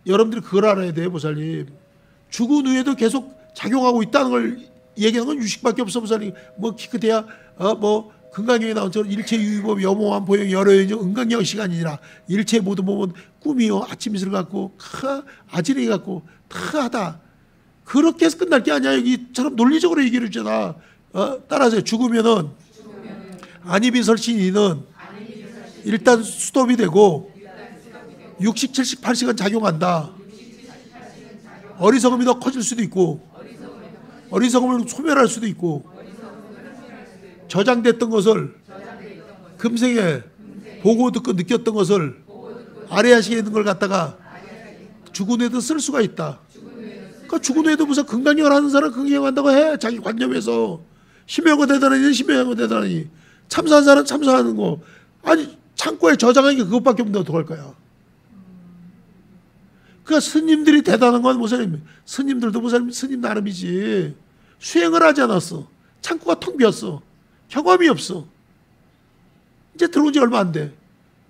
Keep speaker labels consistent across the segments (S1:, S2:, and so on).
S1: 여러분들이 그걸 알아야 돼요, 보살님. 죽은 후에도 계속 작용하고 있다는 걸 얘기하는 건 유식밖에 없어, 보살님. 뭐 기껏해야 뭐 금강경에 나온 처럼 일체 유의법 여모한 보영 여러여정 은강경 시간이니라. 일체 모든 몸은 꿈이요 아침 이슬 같고 아지레 같고 다 하다. 그렇게 해서 끝날 게 아니야. 여기처럼 논리적으로 얘기를 해주잖아. 따라서 죽으면은 안이비설신이는 일단 스톱이 되고 60, 70, 80은 작용한다. 어리석음이 더 커질 수도 있고 어리석음을 소멸할 수도 있고 저장됐던 것을 금생에 보고 듣고 느꼈던 것을 아래야식에 있는 걸 갖다가 죽은 후에도 쓸 수가 있다. 그러니까 죽은 후에도 무슨 금강경을 하는 사람 금강경한다고 해. 자기 관념에서 심해한 거 대단하니 심해한 거 대단하니 참사한 사람 참사하는 거. 아니 창고에 저장하는 게 그것밖에 없는데 어떡할 거야. 그러니까 스님들이 대단한 건 보살님, 스님들도 보살님 스님 나름이지. 수행을 하지 않았어. 창고가 텅 비었어. 경험이 없어. 이제 들어온 지 얼마 안 돼.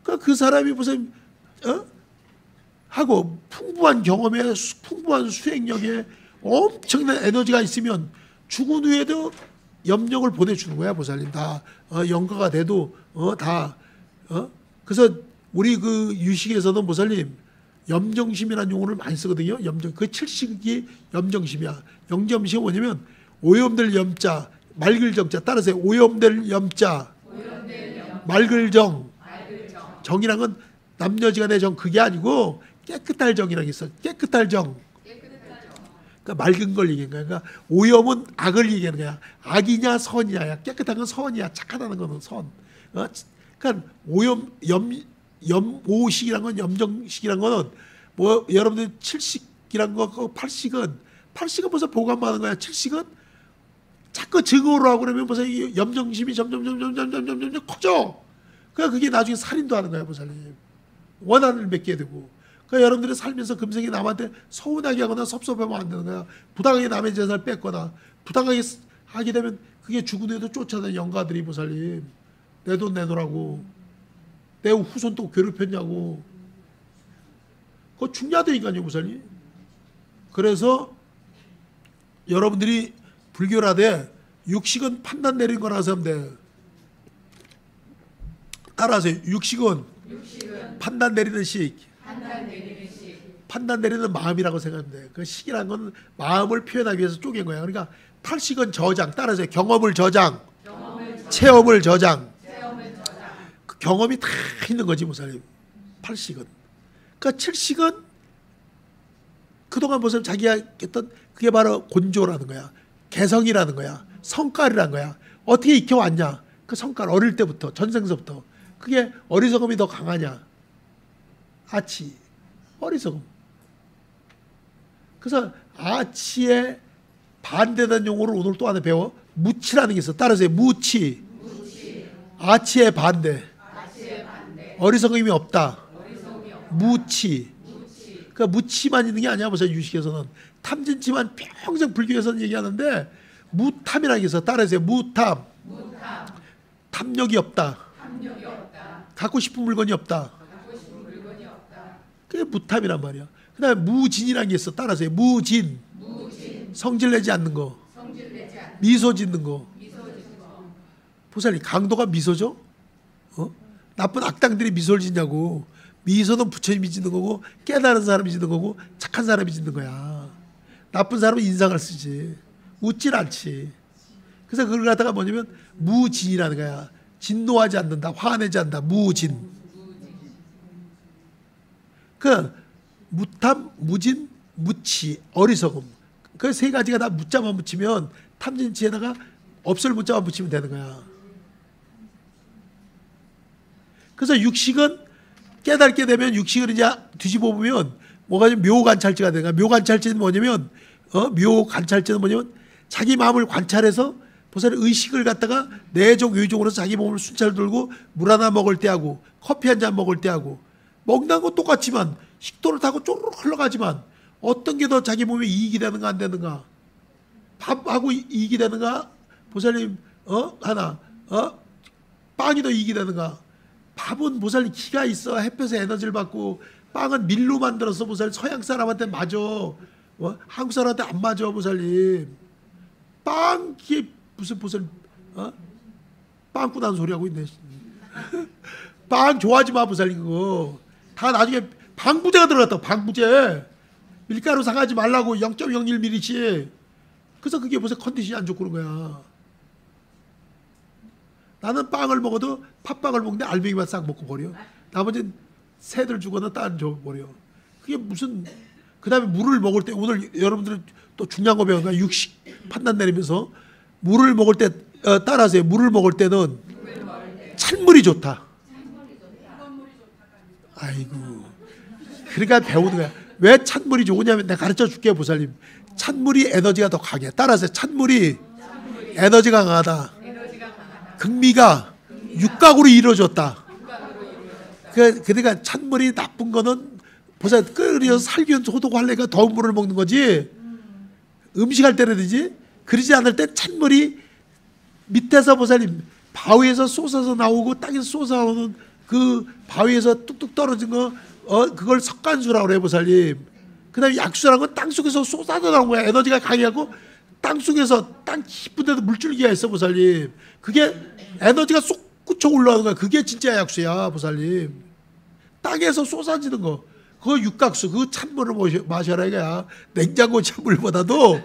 S1: 그러니까 그 사람이 보살님 하고 풍부한 경험에 풍부한 수행력에 엄청난 에너지가 있으면 죽은 후에도 염력을 보내주는 거야, 보살님. 다 영가가 돼도 다 그래서 우리 그 유식에서는 보살님 염정심이라는 용어를 많이 쓰거든요. 염정. 그 7식이 염정심이야. 염정심이 뭐냐면 오염될 염자, 맑을 정자. 따라서 오염될 염자, 맑을 정. 정이란 건 남녀지간의 정 그게 아니고 깨끗할 정이라는 게 있어. 깨끗할 정. 그러니까 맑은 걸 얘기하는 거야. 그러니까 오염은 악을 얘기하는 거야. 악이냐 선이냐. 깨끗한 건 선이야. 착하다는 거는 선. 그러니까 오염 염오식이란 건 염정식이란 거는 뭐 여러분들 7식이란 거 8식은 벌써 보관하는 거야. 7식은 자꾸 증오를 하고 그러면 벌써 염정심이 점점 커져. 그러니까 그게 나중에 살인도 하는 거야, 보살님. 원한을 맺게 되고. 그러니까 여러분들이 살면서 금생이 남한테 서운하게 하거나 섭섭하면 안 되는 거야. 부당하게 남의 재산을 뺏거나 부당하게 하게 되면 그게 죽은 후에도 쫓아다니는 영가들이 보살님. 내 돈 내놓으라고. 내 후손 또 괴롭혔냐고. 그거 중요하다니까요, 보살님. 그래서 여러분들이 불교를 하되 육식은 판단 내린 거라서 하면 돼. 따라하세요. 육식은 판단 내리는 식. 판단 내리는 마음이라고 생각하면 돼. 그 식이라는 건 마음을 표현하기 위해서 쪼갠 거야. 그러니까 팔식은 저장. 따라하세요. 경험을 저장. 체험을 저장. 그 경험이 다 있는 거지, 보살님. 팔식은. 그러니까 칠식은 그동안 보살님 자기가 했던 그게 바로 곤조라는 거야. 개성이라는 거야. 성깔이라는 거야. 어떻게 익혀왔냐. 그 성깔 어릴 때부터 전생서부터. 그게 어리석음이 더 강하냐. 아치. 어리석음. 그래서 아치에 반대된 용어를 오늘 또 하나 배워. 무치라는 게 있어. 따라서 무치. 아치의 반대. 어리석음이 없다. 무치. 그러니까 무치만 있는 게 아니야. 보세요. 유식에서는 탐진치만 평생 불교에서는 얘기하는데 무탐이라는 게 있어. 따라서 무탐. 탐욕이 없다. 갖고 싶은 물건이 없다. 그게 무탐이란 말이야. 그 다음에 무진이라는 게 있어. 따라서 무진. 성질내지 않는 거. 미소 짓는 거. 보살님 강도가 미소죠? 나쁜 악당들이 미소를 짓냐고. 미소는 부처님이 짓는 거고 깨달은 사람이 짓는 거고 착한 사람이 짓는 거야. 나쁜 사람은 인상을 쓰지. 웃질 않지. 그래서 그걸 갖다가 뭐냐면 무진이라는 거야. 진노하지 않는다. 화내지 않는다. 무진. 그 무탐, 무진, 무치, 어리석음. 그 세 가지가 다 무자만 붙이면 탐진치에다가 없을 무자만 붙이면 되는 거야. 그래서 육식은 깨닫게 되면 육식을 이제 뒤집어 보면 뭐가 묘관찰지가 되는 거야. 묘관찰지는 뭐냐면 묘관찰지는 뭐냐면 자기 마음을 관찰해서 보살의 의식을 갖다가 내종 외종으로 자기 몸을 순찰 들고 물 하나 먹을 때 하고 커피 한 잔 먹을 때 하고 먹는 건 똑같지만 식도를 타고 쪼르륵 흘러가지만 어떤 게 더 자기 몸에 이익이 되는가 안 되는가. 밥하고 이익이 되는가. 보살님 하나 빵이 더 이익이 되는가. 밥은 보살님 기가 있어. 햇볕에 에너지를 받고 빵은 밀로 만들어서 보살님 서양 사람한테 맞아. 한국 사람한테 안 맞아 보살님. 빵 이게 무슨 보살님 빵꾸난 소리 하고 있네. 빵 좋아하지 마 보살님. 그거 다 나중에 방부제가 들어갔다. 방부제. 밀가루 사가지 말라고 0.01ml씩. 그래서 그게 무슨 컨디션이 안 좋고 그런 거야. 나는 빵을 먹어도 팥빵을 먹는데 알맹이만 싹 먹고 버려. 나머지는 새들 주거나 딴 줘 버려. 그게 무슨. 그 다음에 물을 먹을 때 오늘 여러분들은 또 중요한 거 배운 거야. 육식 판단 내리면서 물을 먹을 때 따라하세요. 물을 먹을 때는 찬물이 좋다. 아이고. 그러니까 배우는 거야. 왜 찬물이 좋으냐면 내가 가르쳐 줄게요 보살님. 찬물이 에너지가 더 강해. 따라서 찬물이 에너지가 강하다. 극미가 육각으로 이루어졌다. 그러니까 찬물이 나쁜 거는 보살님 끓여서 살균 소독 하려니까 더운 물을 먹는 거지. 음식할 때라든지 그러지 않을 때 찬물이 밑에서 보살님 바위에서 쏟아서 나오고 땅에서 쏟아서 나오는 그 바위에서 뚝뚝 떨어진 거 그걸 석간수라고 그래 보살님. 그 다음에 약수라는 건 땅속에서 쏟아져 나온 거야. 에너지가 강해갖고 땅속에서 땅 깊은 데도 물줄기가 있어 보살님. 그게 에너지가 솟구쳐 올라오는 거야. 그게 진짜 약수야 보살님. 땅에서 쏟아지는 거 그거 육각수. 그 찬물을 마셔라 이거야. 냉장고 찬물보다도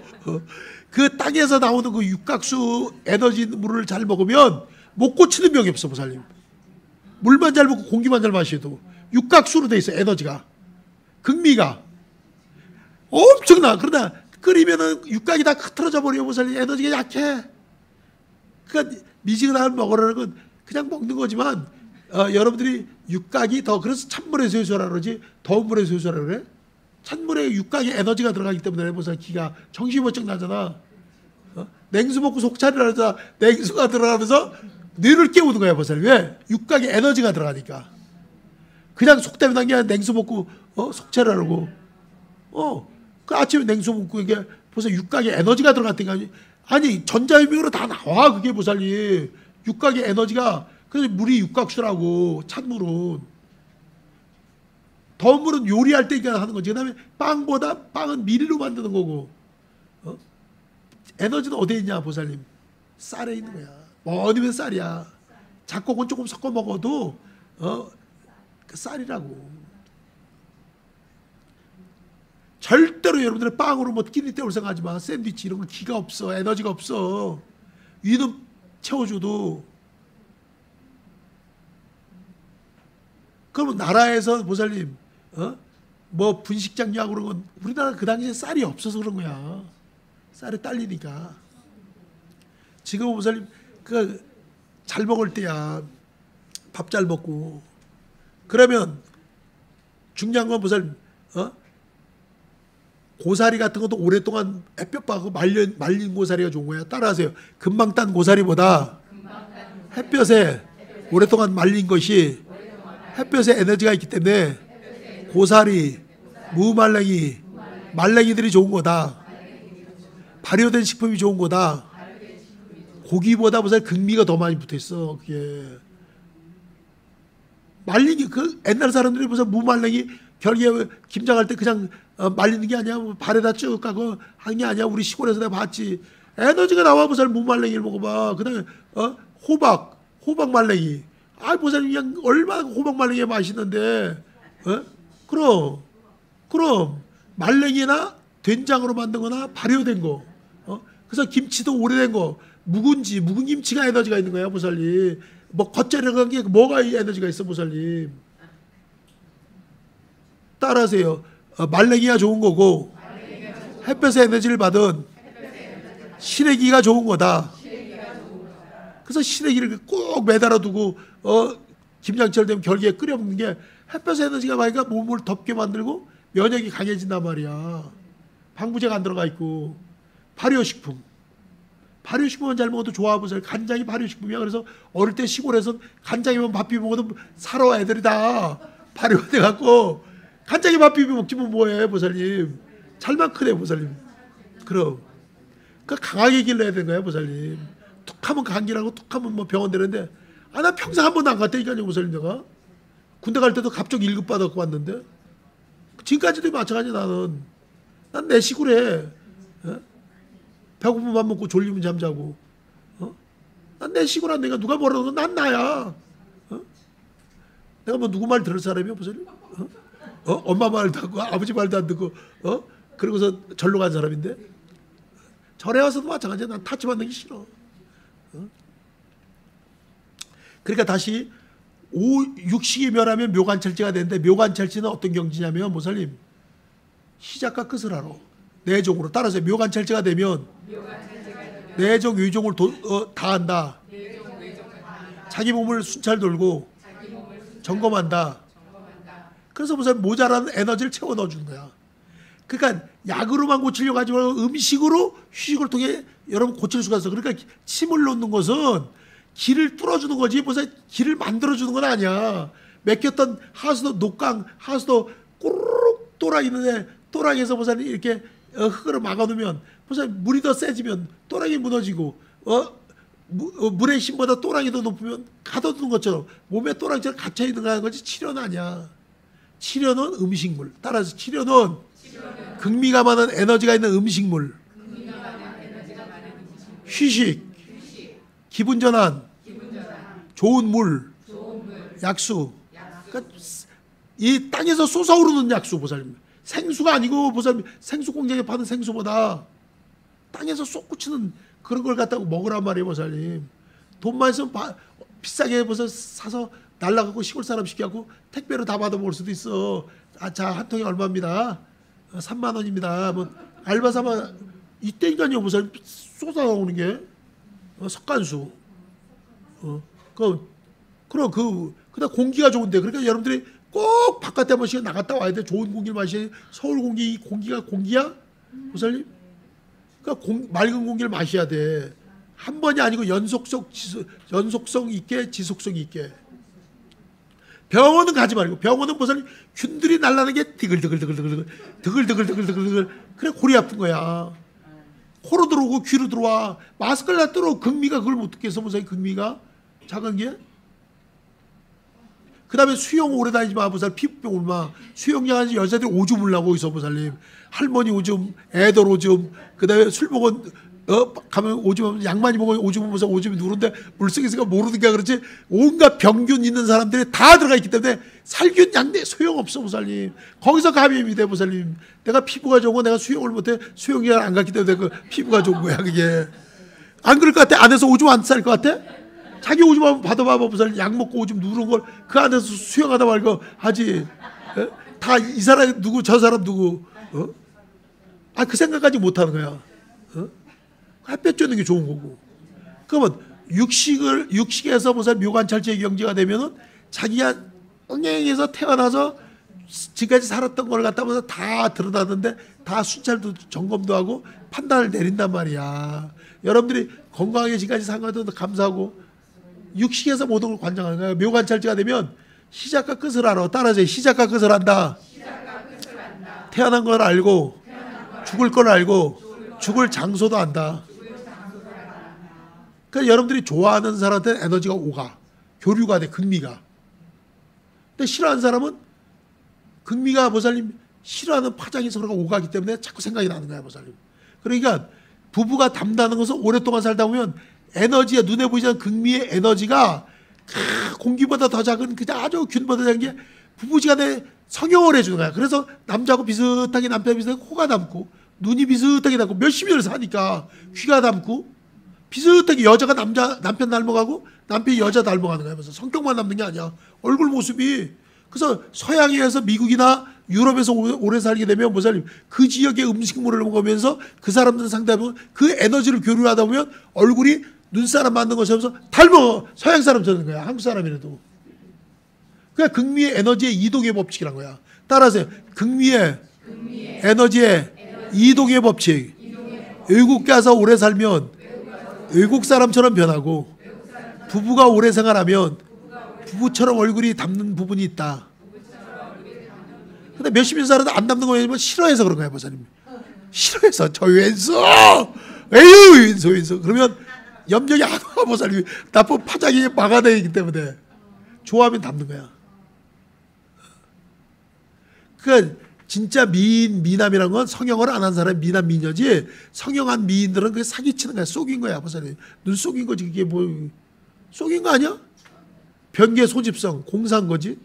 S1: 그 땅에서 나오는 그 육각수 에너지 물을 잘 먹으면 못 고치는 병이 없어 보살님. 물만 잘 먹고 공기만 잘 마셔도 육각수로 돼 있어. 에너지가 극미가 엄청나. 그러나 끓이면은 육각이 다 흐트러져 버려 보살님. 에너지가 약해. 그러니까 미지근한 먹으라는 건 그냥 먹는 거지만 여러분들이 육각이 더 그래서 찬물에서 해소하라 그러지 더운 물에서 해소하라 그래. 찬물에 육각에 에너지가 들어가기 때문에 보살 기가 정신이 번쩍 나잖아. 냉수 먹고 속 차리라서 냉수가 들어가면서 뇌를 깨우는 거야 보살. 왜? 육각에 에너지가 들어가니까. 그냥 속 때문에 난 게 아니라 냉수 먹고 속 차리라고. 그 아침에 냉수 먹고 이게 벌써 육각에 에너지가 들어갔다니까. 아니 전자유명으로 다 나와 그게 보살이. 육각의 에너지가. 그래서 물이 육각수라고. 찬물은 더운 물은 요리할 때 하는 거지. 그 다음에 빵은 밀로 만드는 거고. 에너지는 어디에 있냐 보살님. 쌀에 있는 거야. 어디면 쌀이야. 잡곡은 조금 섞어 먹어도 그 쌀이라고. 절대로 여러분들은 빵으로 뭐 끼니 때울 생각하지 마. 샌드위치 이런 거 기가 없어. 에너지가 없어. 위는 채워줘도. 그러면 나라에서 보살님 뭐 분식장려하고 그런 건 우리나라 그 당시에 쌀이 없어서 그런 거야. 쌀이 딸리니까. 지금 보살님 그 잘 먹을 때야. 밥 잘 먹고. 그러면 중요한 건 보살님 고사리 같은 것도 오랫동안 햇볕 받고 말린 고사리가 좋은 거야. 따라하세요. 금방 딴 고사리보다 햇볕에 오랫동안 말린 것이 햇볕에 에너지가 있기 때문에 고사리, 무말랭이, 말랭이들이 좋은 거다. 발효된 식품이 좋은 거다. 고기보다 보살 극미가 더 많이 붙어 있어. 그게 말리기 그 옛날 사람들이 보살 무말랭이 결기에 김장할 때 그냥 말리는 게 아니야. 발에다 쭉 가고 하는 게 아니야. 우리 시골에서 내가 봤지. 에너지가 나와 보살 무말랭이를 먹어봐. 그다음에 호박 말랭이. 아 보살 그냥 얼마나 호박 말랭이 맛있는데. 그럼 말랭이나 된장으로 만든 거나 발효된 거. 그래서 김치도 오래된 거. 묵은 김치가 에너지가 있는 거야 보살님. 뭐 겉절이라는 게 뭐가 에너지가 있어 보살님. 따라하세요. 말랭이가 좋은 거고 햇볕의 에너지를 받은 시래기가 좋은 거다. 그래서 시래기를 꼭 매달아 두고 김장철 되면 결기에 끓여 먹는 게 햇볕의 에너지가 많으니까 몸을 덥게 만들고 면역이 강해진단 말이야. 방부제가 안 들어가 있고. 발효식품은 잘 먹어도 좋아 보세요. 간장이 발효식품이야. 그래서 어릴 때 시골에서 간장이면 밥 비벼 먹어도 살아 애들이 다 발효돼 갖고 간장에 밥 비벼 먹지면 뭐해 보살님. 잘만 크네 보살님. 그럼 그 강하게 길러야 되는 거야 보살님. 툭하면 감기라고 툭하면 뭐 병원 되는데 나 평생 한 번도 안 갔다니까요 보살님. 내가 군대 갈 때도 갑자기 1급 받았고 왔는데 지금까지도 마찬가지. 난 내 식으로 해. 배고프면 밥 먹고 졸리면 잠자고. 난 내 식으로 한 내가 누가 뭐라고 난 나야. 내가 뭐 누구 말 들을 사람이야 무슨? 엄마 말도 안 듣고 아버지 말도 안 듣고 그러고서 절로 간 사람인데 절에 와서도 마찬가지야. 난 타치 받는 게 싫어. 그러니까 다시 육식이 멸하면 묘관찰지가 되는데 묘관찰지는 어떤 경지냐면 모살님 시작과 끝을 알아. 내종으로 따라서 묘관찰지가 되면 내종 외종을 다 한다. 자기 몸을 순찰 돌고 점검한다. 그래서 무슨 모자라는 에너지를 채워 넣어주는 거야. 그러니까 약으로만 고치려고 하지 말고 음식으로 휴식을 통해 여러분 고칠 수가 있어. 그러니까 침을 놓는 것은 길을 뚫어주는 거지 무슨 길을 만들어주는 건 아니야. 맥혔던 하수도 녹강 하수도 꼬르륵 또락 있는데 또락에서 무슨 이렇게 흙으로 막아놓으면 무슨 물이 더 세지면 또락이 무너지고 물의 힘보다 또락이 더 높으면 가둬두는 것처럼 몸에 또락처럼 갇혀있는 거지. 치료는 아니야. 치료는 음식물. 따라서 치료는 극미가 많은 에너지가 있는 음식물. 휴식, 기분 전환, 좋은 물, 약수. 그러니까 이 땅에서 솟아오르는 약수 보살님. 생수가 아니고 보살님 생수 공장에 파는 생수보다 땅에서 솟구치는 그런 걸 갖다가 먹으란 말이에요 보살님. 돈만 있으면 비싸게 벌써 사서 날라가고 시골 사람 시켜갖고 택배로 다 받아 먹을 수도 있어. 자, 한 통에 얼마입니다. 3만 원입니다. 뭐 알바 삼아 이때니까요 보살님 쏟아나오는 게 석간수. 그다음 공기가 좋은데 그러니까 여러분들이 꼭 바깥에 한 번씩 나갔다 와야 돼. 좋은 공기를 마셔야 돼. 서울 공기, 공기가 공기야? 보살님? 그러니까 맑은 공기를 마셔야 돼. 한 번이 아니고 연속성 있게 지속성 있게. 병원은 가지 말고 병원은 보살님 균들이 날라는 게 드글드글 그래 골이 아픈 거야. 코로 들어오고 귀로 들어와. 마스크를 다 뚫어. 극미가 그걸 못 듣겠어 보살님. 극미가 작은 게. 그 다음에 수영 오래 다니지 마 보살. 피부병 얼마. 수영장 하지 여자들이 오줌 흘라고 있어 보살님. 할머니 오줌, 애들 오줌. 그 다음에 술 먹은 가면 오줌 하면 양만이 먹으면 오줌 보면서 오줌이 누른데 물속에서가 모르니까 그렇지. 온갖 병균 있는 사람들이 다 들어가 있기 때문에 살균 양대 소용없어 보살님. 거기서 감염이 돼 보살님. 내가 피부가 좋은 거 내가 수영을 못해. 수영장을 안 갔기 때문에 그 피부가 좋은 거야 그게. 안 그럴 것 같아? 안에서 오줌 안 쌀 것 같아? 자기 오줌 한번 받아봐봐 보살님. 약 먹고 오줌 누른 걸 그 안에서 수영하다 말고 하지. 다 이 사람 누구 저 사람 누구 그 생각까지 못하는 거야. 햇볕 쬐는 게 좋은 거고. 그러면 육식에서 무슨 묘관찰지의 경지가 되면은 자기가 응행에서 태어나서 지금까지 살았던 걸 갖다 보면서 다 드러나는데 다 순찰도 점검도 하고 판단을 내린단 말이야. 여러분들이 건강하게 지금까지 산 것도 감사하고 육식에서 모든 걸 관장하는 거야. 묘관찰지가 되면 시작과 끝을 알아. 따라서 시작과 끝을 안다. 태어난 걸 알고 죽을 걸 알고 죽을 장소도 안다. 그러니까 여러분들이 좋아하는 사람한테 에너지가 오가. 교류가 돼. 극미가. 근데 싫어하는 사람은 극미가 보살님 싫어하는 파장이 서로가 오가기 때문에 자꾸 생각이 나는 거야 보살님. 그러니까 부부가 담다는 것은 오랫동안 살다 보면 에너지가 눈에 보이지 않는 극미의 에너지가 공기보다 더 작은 그냥 아주 균보다 작은 게 부부지간에 성형을 해주는 거야. 그래서 남자하고 비슷하게 남편 비슷하게 코가 닮고 눈이 비슷하게 닮고 몇십 년을 사니까 귀가 닮고 비슷하게 여자가 남편 닮아가고 남편이 여자 닮아가는 거야. 그래서 성격만 닮는 게 아니야. 얼굴 모습이. 그래서 서양에서 미국이나 유럽에서 오래 살게 되면 보살님 그 지역의 음식물을 먹으면서 그 사람들 상대하면 그 에너지를 교류하다 보면 얼굴이 눈사람 만든 것처럼 닮아. 서양 사람처럼 거야. 한국 사람이라도. 그게 극미의 에너지의 이동의 법칙이란 거야. 따라서 극미의 에너지의 이동의 법칙. 외국 가서 오래 살면 외국 사람처럼 변하고 부부가 오래 생활하면 부부처럼 얼굴이 닮는 부분이 있다. 근데 몇십 년 살아도 안 닮는 거냐면 싫어해서 그런 거야 보사님. 싫어해서 저 왼서 에휴 왼서 그러면 염려이 안 와 보사님. 나쁜 파장이 막아내기 때문에 좋아하면 닮는 거야. 그러니까 진짜 미인, 미남이란 건 성형을 안 한 사람이 미남, 미녀지 성형한 미인들은 그게 사기치는 거야. 속인 거야. 보살님. 눈 속인 거지. 그게 뭐 속인 거 아니야? 변계 소집성 공사한 거지.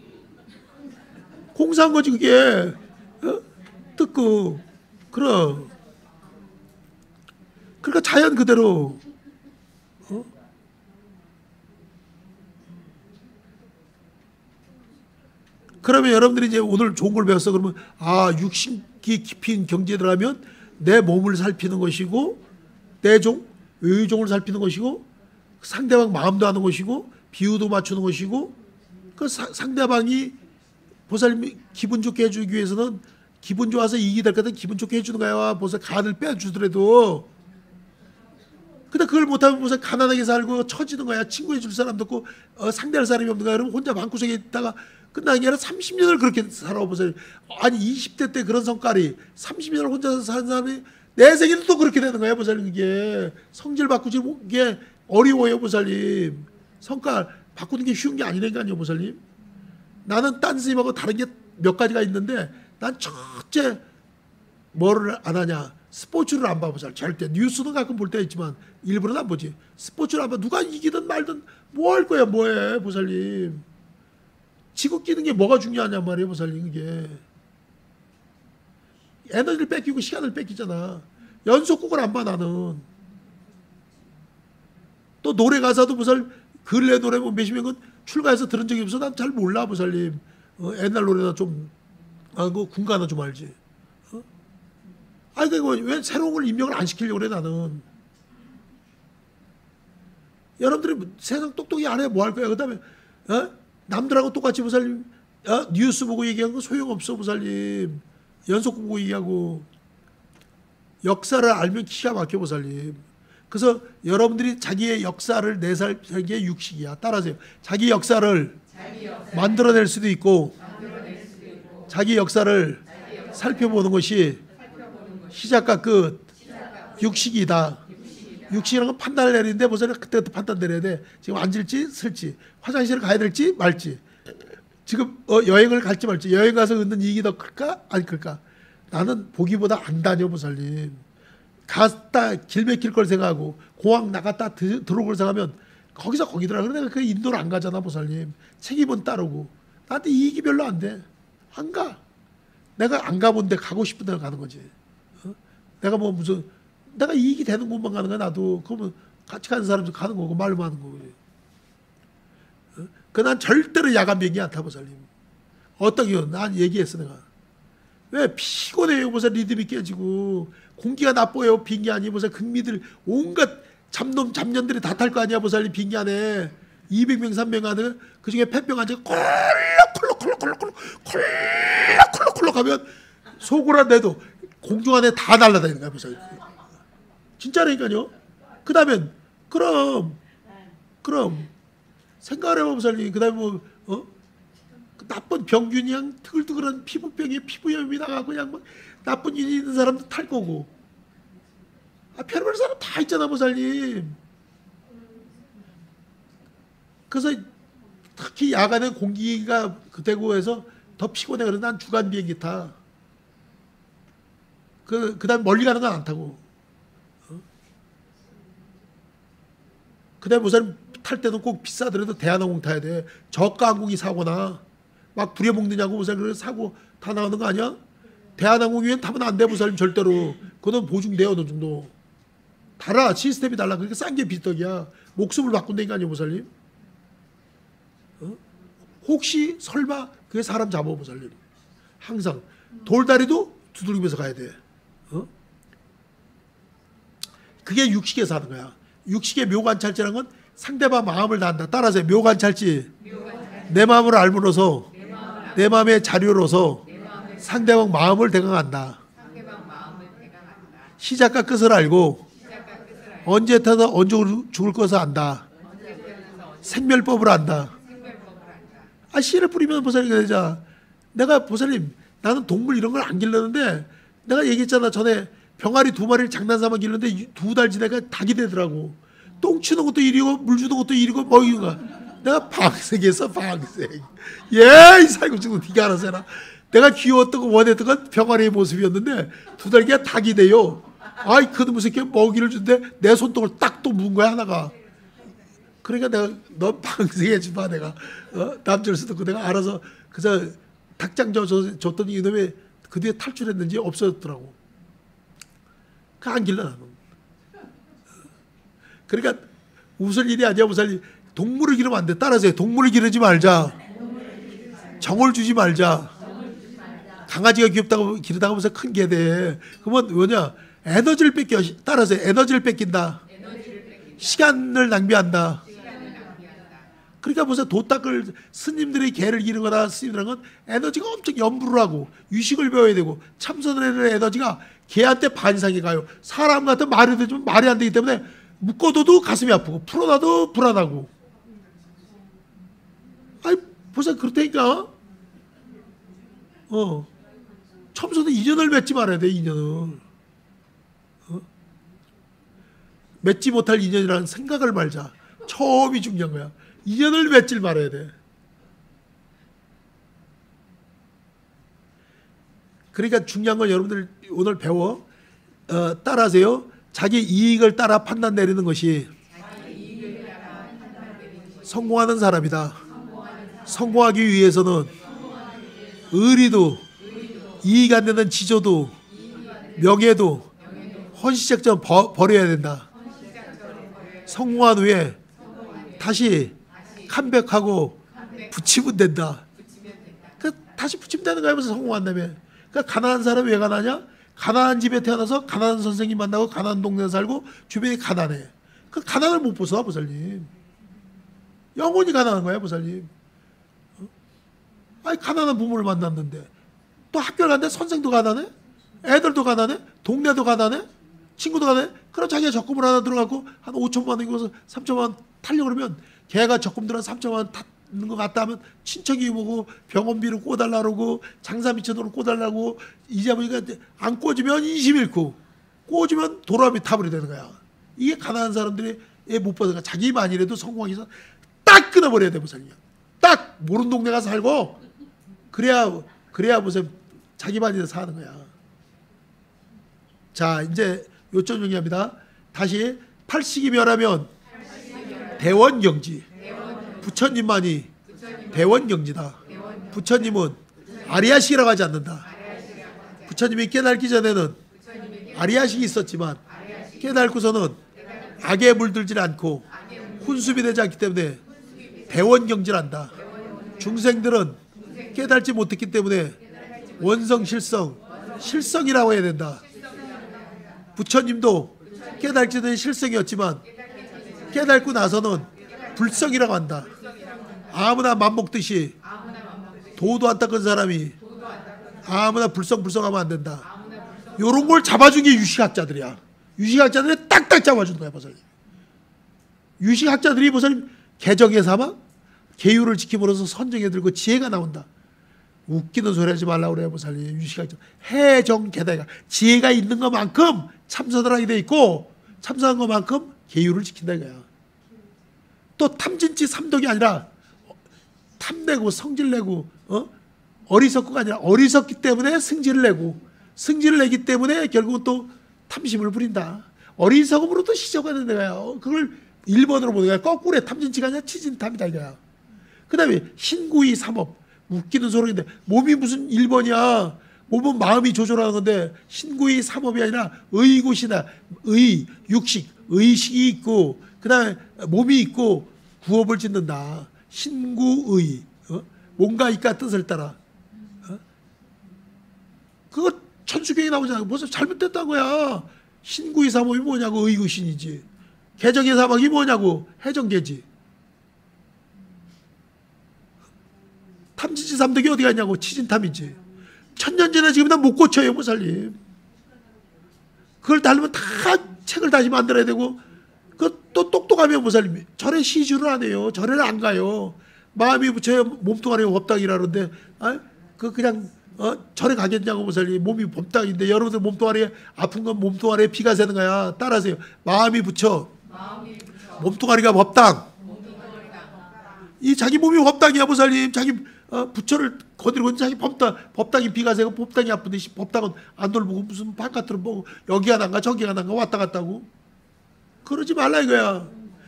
S1: 공사한 거지 그게. 뜯고 그럼. 그러니까 자연 그대로. 그러면 여러분들이 이제 오늘 좋은 걸 배웠어. 그러면 육신기 깊이 있는 경지에 들어가면 내 몸을 살피는 것이고 내종, 외종을 살피는 것이고 상대방 마음도 하는 것이고 비유도 맞추는 것이고 그 상대방이 보살님이 기분 좋게 해주기 위해서는 기분 좋아서 이익이 될 거든 기분 좋게 해주는 거야. 보살 간을 빼주더라도. 근데 그걸 못하면 보살 가난하게 살고 처지는 거야. 친구해 줄 사람도 없고 상대할 사람이 없는 거야. 그러면 혼자 방구석에 있다가 끝나는 게 아니라 30년을 그렇게 살아보세요. 아니 20대 때 그런 성깔이 30년을 혼자 사는 사람이 내 생에도 또 그렇게 되는 거예요. 보살님. 이게 성질 바꾸지 이게 어려워요. 보살님. 성깔 바꾸는 게 쉬운 게 아니라니까요. 보살님. 나는 딴 스님하고 다른 게 몇 가지가 있는데 난 첫째 뭐를 안 하냐. 스포츠를 안 봐. 보살. 절대. 뉴스는 가끔 볼 때 있지만 일부러는 안 보지. 스포츠를 안 봐. 누가 이기든 말든 뭐 할 거야. 뭐해. 보살님. 지구 끼는 게 뭐가 중요하냐 말이에요. 보살님. 이게 에너지를 뺏기고 시간을 뺏기잖아. 연속곡을 안 봐. 나는 또 노래 가사도 보살 근래 노래 뭐 몇십 명은 출가해서 들은 적이 없어. 난 잘 몰라. 보살님. 옛날 노래나 좀 그 군가나 좀 알지. 그거 왜 새로운 걸 입력을 안 시키려고 그래. 나는 여러분들이 세상 똑똑히 안 해 뭐 할 거야. 그 다음에 남들하고 똑같이 보살님 뉴스 보고 얘기하는 거 소용없어. 보살님. 연속 보고 얘기하고 역사를 알면 기가 막혀. 보살님. 그래서 여러분들이 자기의 역사를 내살는 게 육식이야. 따라하세요. 자기 역사를 만들어낼 수도 있고 자기 역사를 살펴보는 것이 시작과 끝 육식이다. 육식이라는 건 판단을 내리는데 보살님 그때부터 판단 내려야 돼. 지금 앉을지 설지 화장실을 가야 될지 말지 지금 여행을 갈지 말지 여행 가서 얻는 이익이 더 클까 안 클까. 나는 보기보다 안 다녀. 보살님. 갔다 길 막힐 걸 생각하고 공항 나갔다 들어올 걸 생각하면 거기서 거기더라. 그러니까 그 인도를 안 가잖아. 보살님. 책임은 따르고 나한테 이익이 별로 안 돼. 안 가. 내가 안 가본 데 가고 싶은 데 가는 거지. 내가 뭐 무슨 내가 이익이 되는 곳만 가는 거야. 나도. 그러면 같이 가는 사람도 가는 거고 말만 하는 거고. 난 절대로 야간 비행기 안 타. 보살님. 어떤 경우 난 얘기했어. 내가 왜 피곤해요. 보살 리듬이 깨지고 공기가 나빠요. 비행기 안이 보살 극미들 온갖 잡놈 잡년들이 다 탈 거 아니야. 보살님. 비행기 안에 200명 300명 안에 그중에 폐병 앉아 콜록콜록 하면 속으로 공중 안에 다 날아다니는 거야. 보살님. 진짜라니까요. 그 다음엔 그럼 생각을 해봐. 보살님. 그 다음에 뭐 나쁜 병균이 그냥 트글트글한 피부병에 피부염이 나가고 그냥 막 나쁜 일이 있는 사람도 탈 거고. 별별 사람 다 있잖아. 보살님. 그래서 특히 야간에 공기가 되고 해서 더 피곤해. 그래서 난 주간 비행기 타. 그 다음에 멀리 가는 건 안 타고. 그 다음에 보살님 탈 때는 꼭 비싸더라도 대한항공 타야 돼. 저가 항공이 사고나 막 부려먹느냐고 보살님. 그래서 사고 다 나오는 거 아니야? 대한항공이면 타면 안 돼. 보살님. 절대로. 그건 보증돼요. 어느 정도. 달라. 시스템이 달라. 그러니까 싼 게 비떡이야. 목숨을 바꾼다니까 아니요. 보살님. 혹시 설마 그게 사람 잡아. 보살님. 항상 돌다리도 두들기면서 가야 돼. 그게 육식에서 하는 거야. 육식의 묘관찰지라는 건 상대방 마음을 다한다. 따라서 묘관찰지. 내 마음을 알므로서 내 마음의 자료로서 상대방 마음을 대강한다. 시작과 끝을 알고 언제 타서 언제 죽을 것을 안다. 생멸법을 안다. 씨를 뿌리면 보살님이 되자. 내가 보살님 나는 동물 이런 걸 안 길렀는데 내가 얘기했잖아. 전에 병아리 2마리를 장난삼아 길렀는데 2달 지나니까 닭이 되더라고. 똥 치는 것도 일이고 물 주는 것도 일이고 뭐 이거 내가 방생했어. 방생. 이 살고 죽는 네가 알아서 해라. 내가 귀여웠던 거 원했던 건 병아리의 모습이었는데 두 달 뒤에 닭이 돼요. 아이 그놈의 새끼 먹이를 주는데 내 손톱을 딱 또 문 거야 하나가. 그러니까 내가 너 방생해지 마 내가 남줄 수도 없고 내가 알아서 그래서 닭장 줬더니 이놈이 그 뒤에 탈출했는지 없어졌더라고. 그 안 길러 나는. 그러니까 웃을 일이 아니야 웃을 일. 동물을 기르면 안 돼. 따라서 동물을 기르지 말자. 정을 주지 말자. 강아지가 귀엽다고 기르다가 무슨 큰 게 돼. 그러면 뭐냐 에너지를 뺏겨. 따라서 에너지를 뺏긴다. 시간을 낭비한다. 그러니까 무슨 도 닦을 스님들이 개를 기르거나 스님들은 건 에너지가 엄청 연부를 하고 유식을 배워야 되고 참선하는 에너지가 개한테 반 이상이 가요. 사람 같은 말이 되지만 말이 안 되기 때문에 묶어둬도 가슴이 아프고 풀어놔도 불안하고. 아이 벌써 그렇다니까. 처음부터 인연을 맺지 말아야 돼. 인연을 맺지 못할 인연이라는 생각을 말자. 처음이 중요한 거야. 인연을 맺질 말아야 돼. 그러니까 중요한 건 여러분들 오늘 배워 따라하세요. 자기 이익을 따라 판단 내리는 것이 성공하는 사람이다. 성공하기 위해서는 의리도 이익 안 되는 지조도 명예도 헌시작전 버려야 된다. 성공한 후에 다시 컴백하고 붙이면 된다. 다시 붙이면 되는 거야. 무슨 성공한다며. 그러니까 가난한 사람이 왜 가난하냐? 가난한 집에 태어나서 가난한 선생님 만나고 가난한 동네에 살고 주변이 가난해. 그 가난을 못 벗어 보살님. 영원히 가난한 거야 보살님. 아니 가난한 부모를 만났는데 또 학교를 갔는데 선생도 가난해? 애들도 가난해? 동네도 가난해? 친구도 가난해? 그럼 자기가 적금을 하나 들어가고 한 5천만 원 이고서 3천만 원 타려고 그러면 걔가 적금 들어 3천만 원 탔는 것 같다 하면 친척이 보고 병원비를 꿔달라고 장사 미쳐도록 꿔달라고 이제 보니까 안 꿔주면 인심 잃고 꿔주면 도라미 타버리 되는 거야. 이게 가난한 사람들이 못 받아가 자기만이라도 성공하기 위해서 딱 끊어버려야 돼 보살님. 딱 모르는 동네 가서 살고 그래야 무슨 자기만이라도 사는 거야. 자 이제 요점 정리합니다. 다시 팔식이 멸하면 대원경지. 부처님만이 대원경지다. 부처님은 아리아식이라고 하지 않는다. 부처님이 깨닫기 전에는 아리아식이 있었지만 깨닫고서는 악에 물들지 않고 훈습이 되지 않기 때문에 대원경지를 한다. 중생들은 깨닫지 못했기 때문에 원성 실성이라고 해야 된다. 부처님도 깨닫기 전에 실성이었지만 깨닫고 나서는 불성이라고 한다. 아무나 맘먹듯이 도도 안 닦은 사람이 아무나 불성하면 안 된다. 요런 걸 잡아준 게 유식학자들이야. 유식학자들이 딱딱 잡아주는 거야 보살님. 유식학자들이 보살님 개정의 사막 계율을 지킴으로써 선정해 들고 지혜가 나온다. 웃기는 소리 하지 말라고 그래요 보살님. 유식학자 해정개다가 지혜가 있는 것만큼 참선을 하게 돼 있고 참선한 것만큼 계율을 지킨다 이거야. 또 탐진치 삼독이 아니라 탐내고 성질내고 어리석고가 아니라 어리석기 때문에 승질을 내고 승질을 내기 때문에 결국은 또 탐심을 부린다. 어리석음으로도 시작하는 거야. 그걸 1번으로 보는 거야. 거꾸로 탐진치가 아니라 치진탐이다 이거야. 그 다음에 신구이 삼업 웃기는 소리인데 몸이 무슨 1번이야. 몸은 마음이 조절하는 건데 신구이 삼업이 아니라 의구시다. 육식 의식이 있고 그 다음에 몸이 있고 구업을 짓는다. 신구의 뭔가 이까 뜻을 따라 그거 천수경에 나오잖아. 벌써 잘못됐다는 거야. 신구의 삼업이 뭐냐고 의구신이지. 개정의 사막이 뭐냐고 해정계지. 탐진치 삼덕이 어디 갔냐고 치진탐이지. 천년전에 지금 다 못 고쳐요 보살님. 그걸 달면 다 책을 다시 만들어야 되고 또 똑똑하면 보살님 절에 시주를 안 해요. 절에를 안 가요. 마음이 부처야 몸뚱아리 법당이라는데 그냥 절에 가겠냐고 보살님. 몸이 법당인데 여러분들 몸뚱아리에 아픈 건 몸뚱아리에 피가 새는 거야. 따라하세요. 마음이 부처 몸뚱아리가 법당. 이 자기 몸이 법당이야 보살님. 자기 부처를 거드리고 있는 자기 법당이 비가 새고 법당이 아픈데 법당은 안 돌보고 무슨 바깥으로 뭐 여기가 난가 저기가 난가 왔다 갔다 하고 그러지 말라 이거야.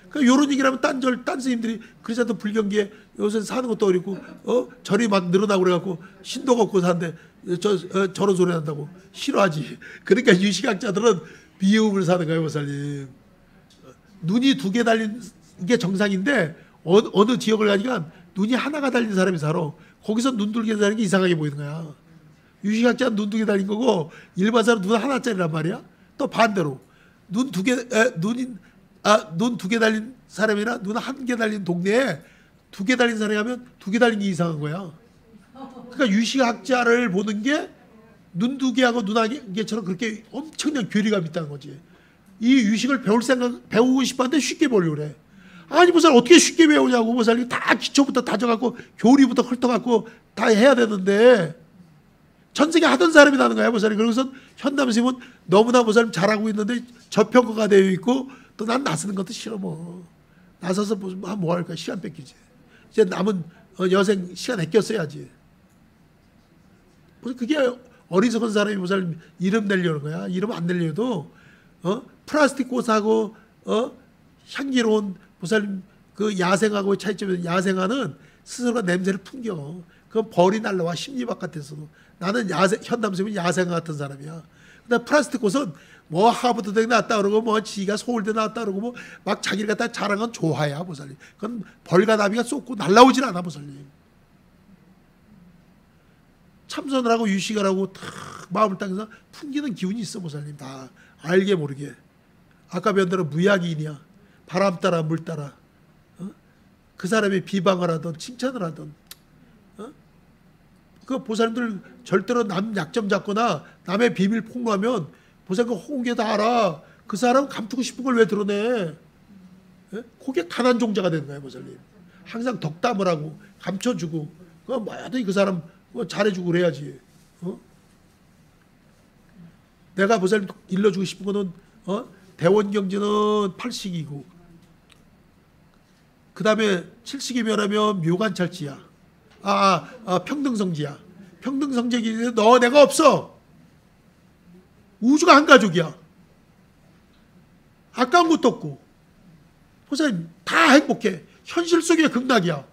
S1: 그러니까 요런 얘기를 하면 딴 스님들이 그래서 불경기에 요새 사는 것도 어렵고 절이 막 늘어나고 그래갖고 신도가 없고 사는데 저런 소리 한다고 싫어하지. 그러니까 유식학자들은 비음을 사는 거예요, 보살님. 눈이 2개 달린 게 정상인데 어느 지역을 가니까 눈이 하나가 달린 사람이 살아. 거기서 눈 2개 달린 게 이상하게 보이는 거야. 유식학자는 눈 2개 달린 거고 일반 사람은 눈 하나짜리란 말이야. 또 반대로 눈 2개 달린 사람이나 눈 1개 달린 동네에 2개 달린 사람이 하면 2개 달린 게 이상한 거야. 그러니까 유식학자를 보는 게 눈 2개하고 눈 1개처럼 그렇게 엄청난 괴리감이 있다는 거지. 이 유식을 배우고 싶었는데 쉽게 배우려고 그래. 아니 보살 어떻게 쉽게 배우냐고. 보살 다 기초부터 다져갖고 교리부터 훑어갖고 다 해야 되는데 전생에 하던 사람이 나는 거야 보살이. 그러고서 현담스님은 너무나 보살 잘하고 있는데 저평가가 되어 있고 또 난 나서는 것도 싫어. 뭐 나서서 뭐 할까. 시간 뺏기지. 이제 남은 여생 시간 아껴써야지. 그게 어리석은 사람이 보살 이름 내려는 거야. 이름 안 내려도 플라스틱 꽃하고 향기로운 보살 그 야생하고 차이점은 야생화는 스스로가 냄새를 풍겨. 그건 벌이 날라와 심리 바깥에서도. 나는 현담스님은 야생화 같은 사람이야. 근데 플라스틱 꽃은 뭐 하버드대 나왔다 그러고 뭐 지가 서울대 나왔다 그러고 뭐 막 자기를 갖다 자랑한 조화야 보살님. 그건 벌과 나비가 쏟고 날라오질 않아 보살님. 참선을 하고 유식을 하고 탁 마음을 땅에서 풍기는 기운이 있어 보살님. 다 알게 모르게. 아까 배운 대로 무약이인이야. 바람 따라 물 따라 그 사람이 비방을 하던 칭찬을 하던 그 보살님들 절대로 남 약점 잡거나 남의 비밀 폭로하면 보살님 홍게 다 알아. 그 사람 감추고 싶은 걸 왜 드러내. 그게 가난 종자가 되는 거야 보살님. 항상 덕담을 하고 감춰주고 뭐야든지 그 사람 잘해주고 그래야지. 내가 보살님 일러주고 싶은 거는 대원경지는 8식이고 그 다음에 7식이면 묘관찰지야. 평등성지야. 평등성지에 너 내가 없어. 우주가 한 가족이야. 아까운 것도 없고 보살님 다 행복해. 현실 속에 극락이야.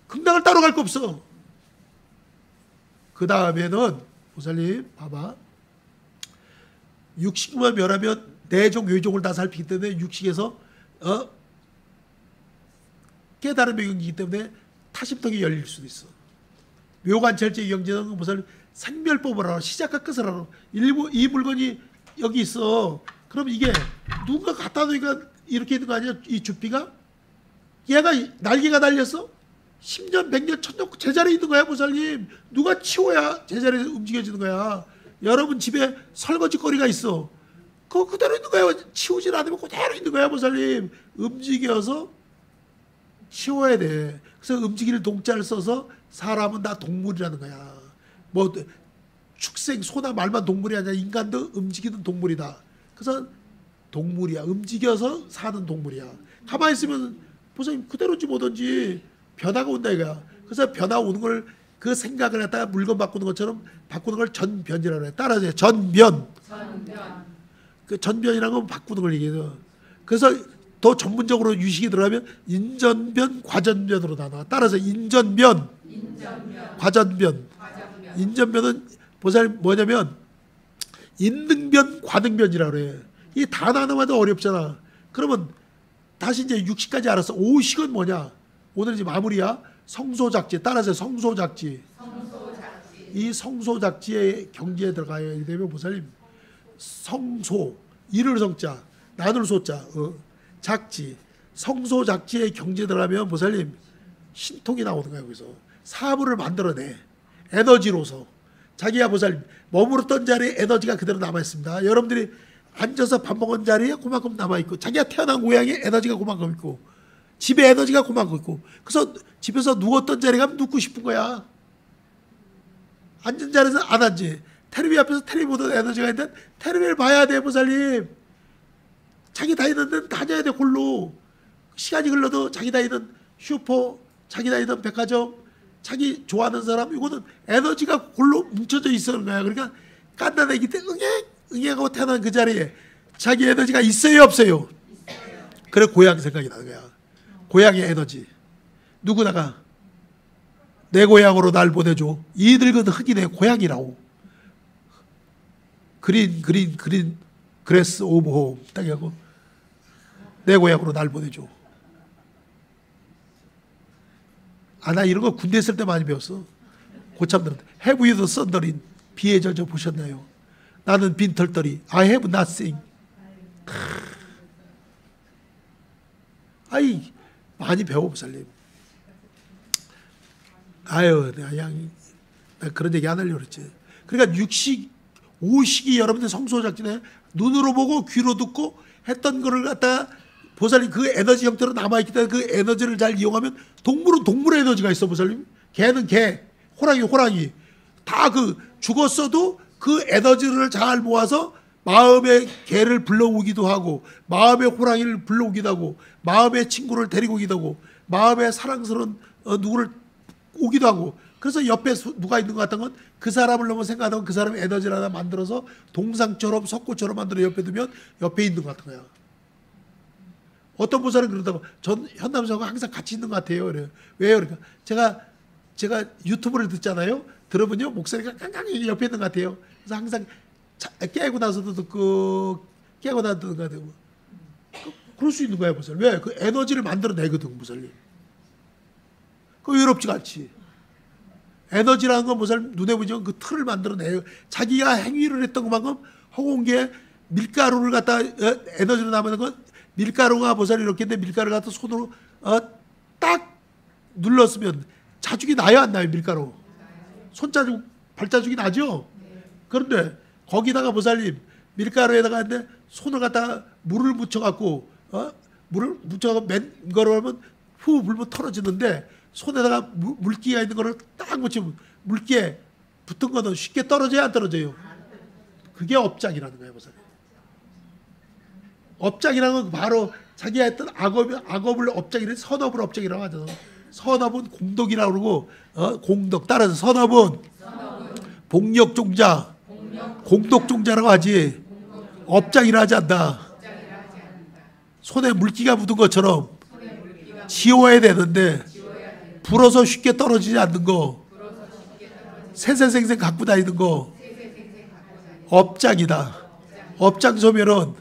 S1: 극락을 따로 갈 거 없어. 그 다음에는 보살님 봐봐. 육식만 멸하면 내종 외종을 다 살피기 때문에 육식에서 깨달음의 경지이기 때문에 타심통이 열릴 수도 있어. 묘관찰제 경지는 무슨 생멸법을 알아. 시작과 끝을 알아. 이 물건이 여기 있어. 그럼 이게 누군가 갖다 놓으니까 이렇게 있는 거 아니야? 이 주피가? 얘가 날개가 달렸어? 10년, 100년, 1000년 제자리에 있는 거야 보살님. 누가 치워야 제자리에서 움직여지는 거야. 여러분 집에 설거지거리가 있어. 그거 그대로 있는 거야. 치우질 않으면 그대로 있는 거야 보살님. 움직여서 치워야 돼. 그래서 움직일 동자를 써서 사람은 다 동물이라는 거야. 뭐 축생 소나 말만 동물이 아니라 인간도 움직이는 동물이다. 그래서 동물이야. 움직여서 사는 동물이야. 가만히 있으면 보살님 그대로인지 뭐든지 변화가 온다 이거야. 그래서 변화 오는 걸 그 생각을 갖다가 물건 바꾸는 것처럼 바꾸는 걸 전변이라고 해. 따라하세요. 전변. 그 전변이라는 건 바꾸는 걸 얘기해요. 그래서 더 전문적으로 유식이 들어가면 인전변, 과전변으로 나눠. 따라서 인전변, 과전변. 인전변은 보살님 뭐냐면 인등변, 과등변이라고 그래. 이 단어 하나마도 어렵잖아. 그러면 다시 이제 60까지 알았어. 5식은 뭐냐? 오늘 이제 마무리야. 성소작지. 따라서 성소작지. 이 성소작지의 경지에 들어가야 되면 보살님 성소, 이를 성자, 나눌 소자, 작지. 성소작지의 경지에 들어가면 보살님 신통이 나오는 거야. 여기서 사물을 만들어내. 에너지로서. 자기야 보살님 머물렀던 자리에 에너지가 그대로 남아있습니다. 여러분들이 앉아서 밥 먹은 자리에 그만큼 남아있고 자기가 태어난 고향에 에너지가 그만큼 있고 집에 에너지가 그만큼 있고 그래서 집에서 누웠던 자리에 가면 눕고 싶은 거야. 앉은 자리에서 안 앉지. 텔레비 앞에서 텔레비 보던 에너지가 있는데 텔레비를 봐야 돼 보살님. 자기 다니는 데는 다녀야 돼. 골로. 시간이 흘러도 자기 다니는 슈퍼, 자기 다니는 백화점 자기 좋아하는 사람 이거는 에너지가 골로 뭉쳐져 있는 거야. 그러니까 깐난애기 때 응애하고 태어난 그 자리에 자기 에너지가 있어요 없어요? 그래 고향 생각이 나는 거야. 고향의 에너지. 누구나가 내 고향으로 날 보내줘. 이 늙은 흙이 내 고향이라고. 그린 그레스 오브 홈 딱 하고 내 고향으로 날 보내줘. 아, 나 이런 거 군대 있을 때 많이 배웠어. 고참들한테. Have you the thundering? 비에 젖어 보셨나요? 나는 빈털터리. I have nothing. 아이, 많이 배워, 목사님. 아유, 내가 그런 얘기 안 하려고 그랬지. 그러니까 오식이 여러분들 성소작전에 눈으로 보고 귀로 듣고 했던 거를 갖다가 보살님 그 에너지 형태로 남아있기 때문에 그 에너지를 잘 이용하면 동물은 동물의 에너지가 있어. 보살님 개는 개, 호랑이 다 그 죽었어도 그 에너지를 잘 모아서 마음의 개를 불러오기도 하고 마음의 호랑이를 불러오기도 하고 마음의 친구를 데리고 오기도 하고 마음의 사랑스러운 누구를 오기도 하고 그래서 옆에 누가 있는 것 같은 건 그 사람을 너무 생각하면 그 사람의 에너지를 하나 만들어서 동상처럼 석고처럼 만들어 옆에 두면 옆에 있는 것 같은 거야. 어떤 보살은 그러다고 전 현남사하고 항상 같이 있는 것 같아요. 그래요. 왜요? 그러니까 제가 유튜브를 듣잖아요. 들어보면 목소리가 깡깡이 옆에 있는 것 같아요. 그래서 항상 깨고 나서도 듣고 깨고 나서도 듣는 것 같아요. 그럴 수 있는 거야 보살. 왜? 그 에너지를 만들어내거든 보살님. 그 외롭지가 않지. 에너지라는 건 보살 눈에 보이면 그 틀을 만들어내요. 자기가 행위를 했던 것만큼 허공 게 밀가루를 갖다 에너지로 남는 건 밀가루가 보살이 이렇게 있는데 밀가루를 갖다 손으로 딱 눌렀으면 자죽이 나요 안 나요? 밀가루 손자국 발자국이 나죠. 그런데 거기다가 보살님 밀가루에다가 했는데 손을 갖다가 물을 묻혀갖고 물을 묻혀갖고 맨 거로 하면 후 불면 털어지는데 손에다가 물기가 있는 거를 딱 묻히면 물기에 붙은 거는 쉽게 떨어져야 안 떨어져요? 그게 업장이라는 거예요 보살님. 업장이라는 건 바로 자기가 했던 악업을 업장이래. 선업을 업장이라고 하죠. 선업은 공덕이라고 그러고 공덕 따라서 선업은 복력종자 공덕종자라고 하지 업장이라 하지 않다. 손에 물기가 묻은 것처럼 지워야 되는데 불어서 쉽게 떨어지지 않는 거 세세생생 갖고 다니는 거 업장이다. 업장 소멸은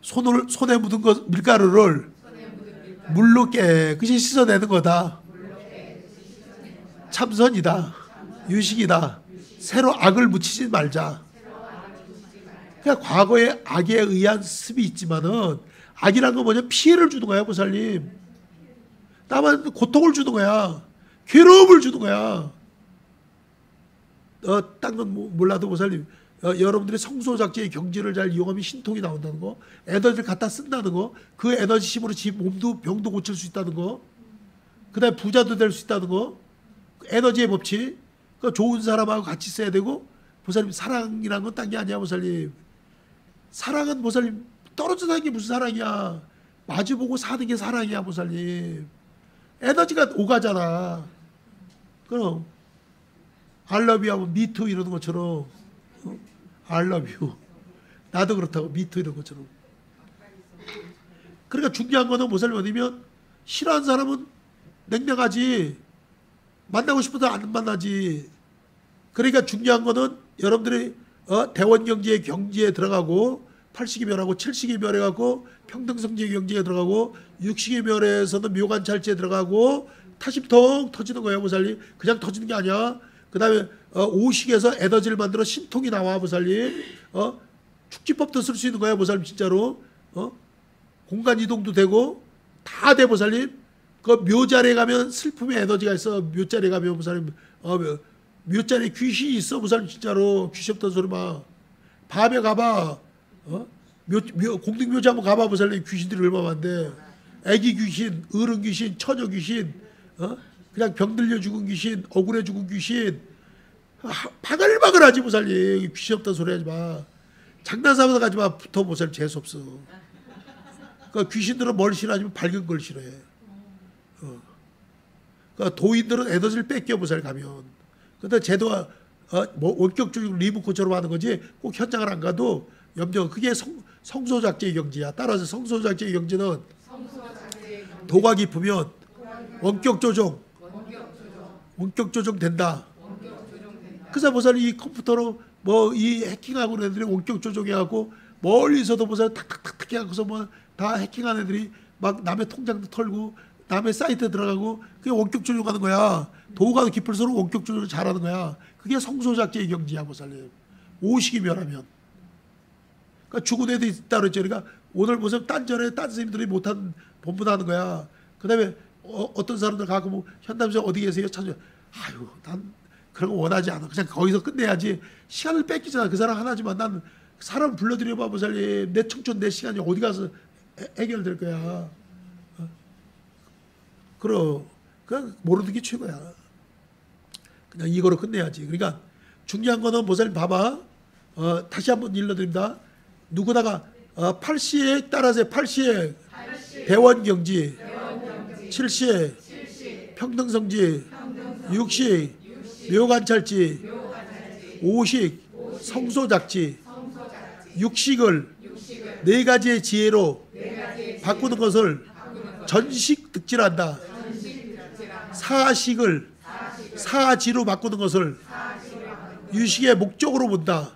S1: 손에 묻은 거 밀가루를 물로 깨끗이 씻어내는 거다. 참선이다. 유식이다. 새로 악을 묻히지 말자. 그러니까 과거에 악에 의한 습이 있지만은 악이란 건 뭐냐? 피해를 주는 거야 보살님. 나만 고통을 주는 거야. 괴로움을 주는 거야. 딴 건 몰라도 보살님 여러분들이 성소작제의 경지를 잘 이용하면 신통이 나온다는 거, 에너지를 갖다 쓴다는 거, 그 에너지 힘으로 지 몸도 병도 고칠 수 있다는 거, 그 다음에 부자도 될 수 있다는 거, 에너지의 법칙, 그 좋은 사람하고 같이 써야 되고, 보살님 사랑이란 건 딴 게 아니야 보살님. 사랑은 보살님 떨어져 사는 게 무슨 사랑이야. 마주보고 사는 게 사랑이야 보살님. 에너지가 오가잖아. 그럼 I love you 하면 me too 이러는 것처럼 I love you. 나도 그렇다고 me too 이런 것처럼. 그러니까 중요한 거는 보살님 어디면 싫어하는 사람은 냉랭하지. 만나고 싶어도 안 만나지. 그러니까 중요한 거는 여러분들이 대원경지의 경지에 들어가고 8식이 멸하고 7식이 멸해갖고 평등성지의 경지에 들어가고 6식이 멸해서는 묘관찰지에 들어가고 타심통 터지는 거예요 보살님. 그냥 터지는 게 아니야. 그 다음에 5식에서 에너지를 만들어 신통이 나와 보살님. 축지법도 쓸 수 있는 거야 보살님 진짜로. 공간 이동도 되고 다 돼 보살님. 그 묘자리에 가면 슬픔의 에너지가 있어. 묘자리에 가면 보살님 묘자리에 귀신이 있어 보살님 진짜로. 귀신 없다는 소리 마. 밤에 가봐. 공덕묘지 한번 가봐 보살님. 귀신들이 얼마나 많은데. 애기 귀신, 어른 귀신, 처녀 귀신, 그냥 병들려 죽은 귀신, 억울해 죽은 귀신. 바글바글하지 보살님. 귀신 없다는 소리 하지 마. 장난삼아서 가지 마. 붙어 보살님 재수 없어. 그러니까 귀신들은 뭘 싫어하냐면 밝은 걸 싫어해. 그러니까 도인들은 에너지를 뺏겨 보살 가면. 근데 제도가 뭐 원격적으로 리모컨처럼 하는 거지 꼭 현장을 안 가도 염려. 그게 성소작제의 경지야. 따라서 성소작제의 경지는 도가 깊으면 원격 조정 된다. 그래서 보살 이 컴퓨터로 뭐 이 해킹하고 그런 애들이 원격 조정해갖고 멀리서도 보살 탁탁탁탁 해갖고서 뭐 다 해킹한 애들이 막 남의 통장도 털고 남의 사이트에 들어가고 그게 원격 조정하는 거야. 도가 깊을수록 원격 조정을 잘하는 거야. 그게 성소작제의 경지야 보살님. 오식이 멸하면. 그러니까 죽은 애도 있다 그랬죠. 그러니까 오늘 무슨 딴전에 딴 선생님들이 못한 본분 하는 거야. 그 다음에 어떤 사람들 가고 뭐 현담생 어디 계세요? 찾아. 아유 난 그런 거 원하지 않아. 그냥 거기서 끝내야지. 시간을 뺏기잖아. 그 사람 하나지만 난 사람 불러들여봐 보살님. 내 청춘 내 시간이 어디 가서 해결될 거야. 그럼 모르는 게 최고야. 그냥 이거로 끝내야지. 그러니까 중요한 거는 보살님 봐봐. 다시 한번 일러드립니다. 누구나가 8시에 따라서 8시에 대원경지 7시에 평등성지 6시 묘관찰지 5식 성소작지 6식을 네 가지의 지혜로 바꾸는 것을 전식 득질한다. 4식을 사지로 바꾸는 것을 유식의 목적으로 본다.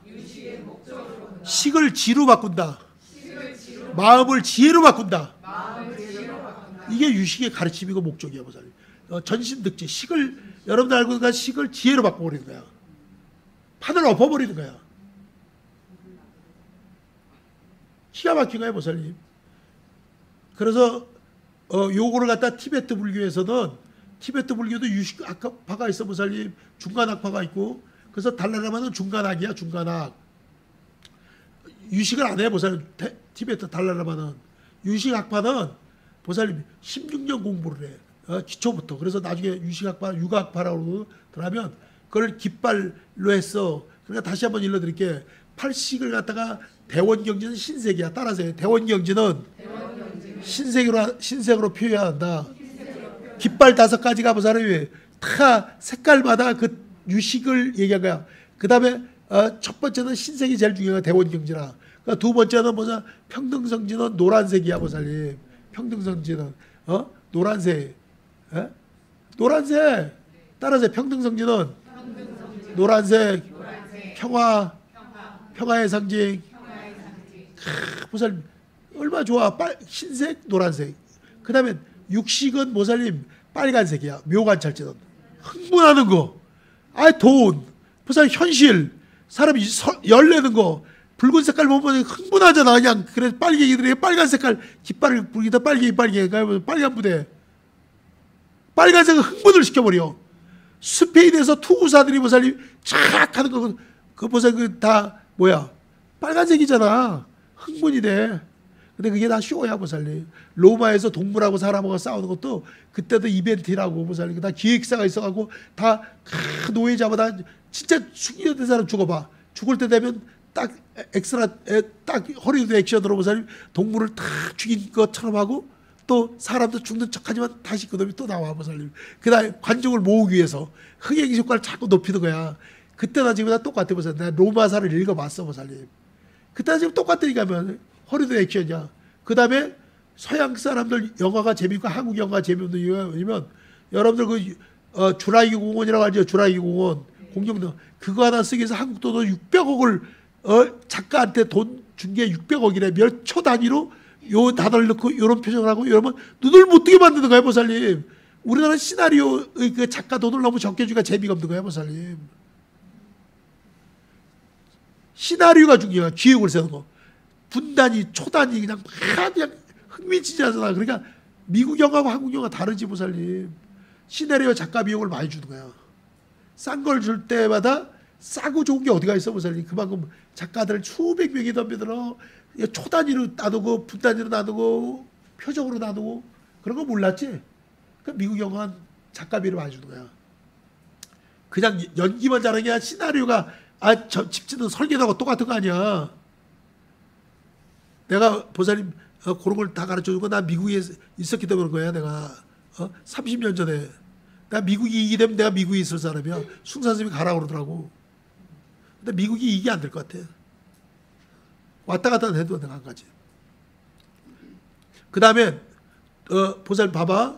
S1: 식을 지로 바꾼다. 마음을 지혜로 바꾼다. 이게 유식의 가르침이고 목적이야 보살님. 전신득지 식을 여러분들 알고 있는 식을 지혜로 바꿔버리는 거야. 판을 엎어버리는 거야. 기가 막힌 거야 보살님. 그래서 요거를 갖다 티베트 불교에서는 티베트 불교도 유식 학파가 있어 보살님. 중간학파가 있고 그래서 달라라마는 중간학이야. 중간학. 유식을 안 해 보살님. 티베트 달라라마는 유식학파는 보살님 16년 공부를 해. 기초부터. 그래서 나중에 유식학파 육학파라고 들어가면 그걸 깃발로 했어. 그러니까 다시 한번 일러드릴게. 8식을 갖다가 대원경지는 신색이야. 따라서 대원경지는 신색으로 표현한다. 깃발 5가지가 보살님이 다 색깔마다 그 유식을 얘기한 거야. 그 다음에 첫 번째는 신색이 제일 중요한 대원경지라. 그러니까 두 번째는 뭐냐 평등성지는 노란색이야 보살님. 평등성지는 노란색. 노란색. 따라서 평등성지는 노란색. 평화의 상징. 보살님 얼마나 좋아. 흰색 노란색. 그 다음에 육식은 보살님 빨간색이야. 묘관찰지는 흥분하는 거. 돈 보살님 현실 사람이 열내는 거. 붉은 색깔 보면 흥분하잖아. 그냥 그래서 빨갱이들이 빨간 색깔 깃발을 부르기다 빨갱이 빨간 부대. 빨간색은 흥분을 시켜버려. 스페인에서 투구사들이 보살님 착 하는 거 그 보살님 다 뭐야 빨간색이잖아. 흥분이 돼. 근데 그게 다 쇼야 보살님. 로마에서 동물하고 사람하고 싸우는 것도 그때도 이벤트라고 보살님. 다 기획사가 있어가지고 다 노예 잡아다 진짜 죽이는 사람 죽어봐. 죽을 때 되면 딱 엑스라 딱 허리우드 액션으로 보살님 동물을 다 죽인 것처럼 하고 또 사람도 죽는 척하지만 다시 그놈이 또 나와 보살님. 그다음에 관중을 모으기 위해서 흥행 효과를 자꾸 높이는 거야. 그때나 지금이나 똑같아 보살님. 내가 로마사를 읽어봤어 보살님. 그때나 지금 똑같으니까 허리우드 액션이야. 그다음에 서양 사람들 영화가 재밌고 한국 영화가 재밌는 이유가 뭐냐면 여러분들 그 주라기 공원이라고 하죠. 주라기 공원 공룡도 그거 하나 쓰기 위해서 한국 돈으로 600억을 작가한테 돈 준 게 600억이래. 몇 초 단위로 요 단어를 넣고 요런 표정을 하고 이러면 눈을 못 뜨게 만드는 거야 보살님. 우리나라 시나리오의 그 작가 돈을 너무 적게 주니까 재미가 없는 거야 보살님. 시나리오가 중요해. 기획을 세우는 거. 분단위 초단위 그냥 흥미지지 않잖아. 그러니까 미국 영화하고 한국 영화 다르지 보살님. 시나리오 작가 비용을 많이 주는 거야. 싼 걸 줄 때마다 싸고 좋은 게 어디가 있어 보살님. 그만큼 작가들 수백 명이 덤벼들어 초단위로 나누고 분단위로 나누고 표정으로 나누고 그런 거 몰랐지? 그 미국 영화는 작가비를 많이 주는 거야. 그냥 연기만 잘하는 게 아니라 시나리오가 저 집짓는 설계도하고 똑같은 거 아니야. 내가 보살님 그런 걸 다 가르쳐주고 나 미국에 있었기 때문에 그런 거야. 내가 30년 전에 내가 미국이 이기게 되면 내가 미국에 있을 사람이야. 숭산 스님이 가라 그러더라고. 근데 미국이 이기게 안 될 것 같아. 왔다 갔다 해도 내가 한 가지. 그 다음에 보살 봐봐.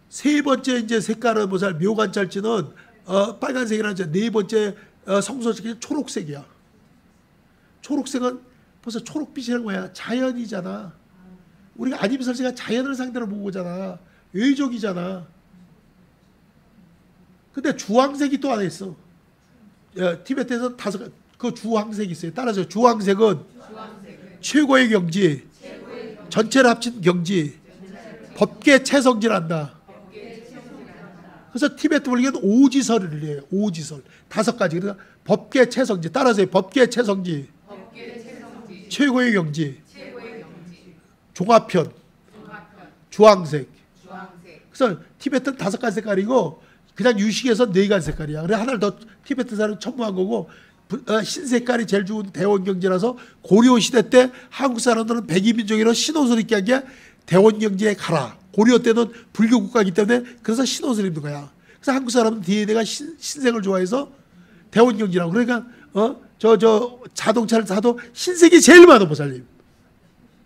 S1: 세 번째 이제 색깔은 보살 묘관찰지는 빨간색이라는 이제 네 번째 성소색이 초록색이야. 초록색은 벌써 초록빛이란 거야. 자연이잖아. 우리가 안임설세가 자연을 상대로 본 거잖아. 외적이잖아. 근데 주황색이 또 하나 있어. 티베트에서 그 주황색이 있어요. 따라서 주황색은 최고의 경지, 전체를 합친 경지, 법계 최성지란다. 그래서 티베트 원리는 오지설을 해요. 오지설. 5가지. 그러니까 법계 최성지. 따라서 법계 최성지, 최고의 경지, 종합편, 주황색. 그래서 티베트는 5가지 색깔이고 그냥 유식에서 4가지 색깔이야. 그래 하나를 더 티베트 사람은 첨부한 거고 흰색깔이 제일 좋은 대원경제라서 고려시대 때 한국 사람들은 백이민족이라 신옷을 입게 한 게 대원경제에 가라. 고려 때는 불교 국가이기 때문에 그래서 신옷을 입는 거야. 그래서 한국 사람은 DNA가 흰색을 좋아해서 대원경제라고. 그러니까 저 자동차를 사도 흰색이 제일 많아 보살님.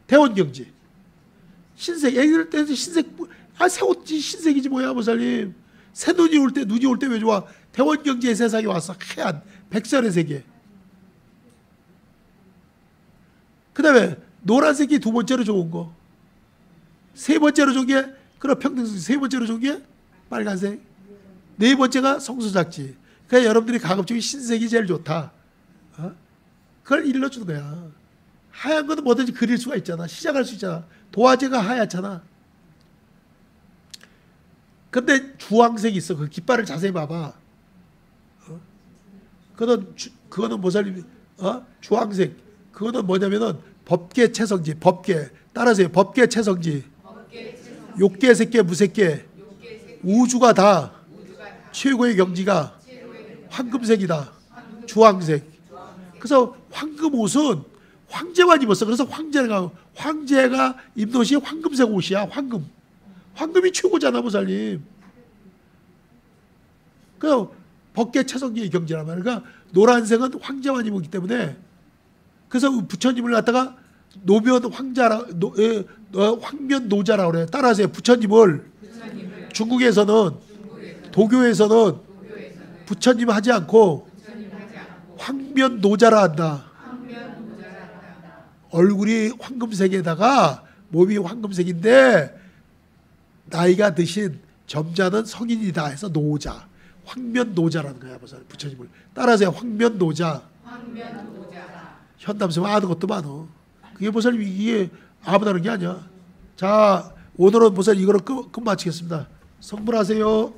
S1: 대원경제. 흰색. 애들 때는 흰색. 새 옷이 흰색이지 뭐야 보살님. 새 눈이 올 때 왜 좋아? 대원경제의 세상에 왔어. 하얀 백설의 세계. 그 다음에 노란색이 2번째로 좋은 거. 3번째로 좋은 게 그럼 평등성. 3번째로 좋은 게 빨간색. 4번째가 성소작지. 그러니까 여러분들이 가급적이 흰색이 제일 좋다. 그걸 일러주는 거야. 하얀 거는 뭐든지 그릴 수가 있잖아. 시작할 수 있잖아. 도화지가 하얗잖아. 근데 주황색이 있어. 그 깃발을 자세히 봐봐. 그거는 보살님, 주황색. 그거는 뭐냐면은 법계 최성지, 법계. 따라서요. 법계 최성지. 욕계, 색계, 무색계. 우주가 다 최고의 경지가 황금색이다. 주황색. 그래서 황금 옷은 황제만 입었어. 그래서 황제가 입는 옷이 황금색 옷이야. 황금이 최고잖아 보살님. 그 법계 최성지의 경지란 말이야. 그러니까 노란색은 황제만 입었기 때문에 그래서 부처님을 갖다가 노면 황자라 황면 노자라고 그래. 따라서 부처님을 중국에서는 도교에서는 부처님 하지 않고 황면 노자라 한다. 얼굴이 황금색에다가 몸이 황금색인데 나이가 드신 점자는 성인이다 해서 노자. 황면 노자라는 거야. 부처님을. 따라서 황면 노자. 현담성 아는 것도 많어. 그게 보살님 이게 아무다는 게 아니야. 자, 오늘은 보살님 이거로 끝 마치겠습니다. 성불하세요.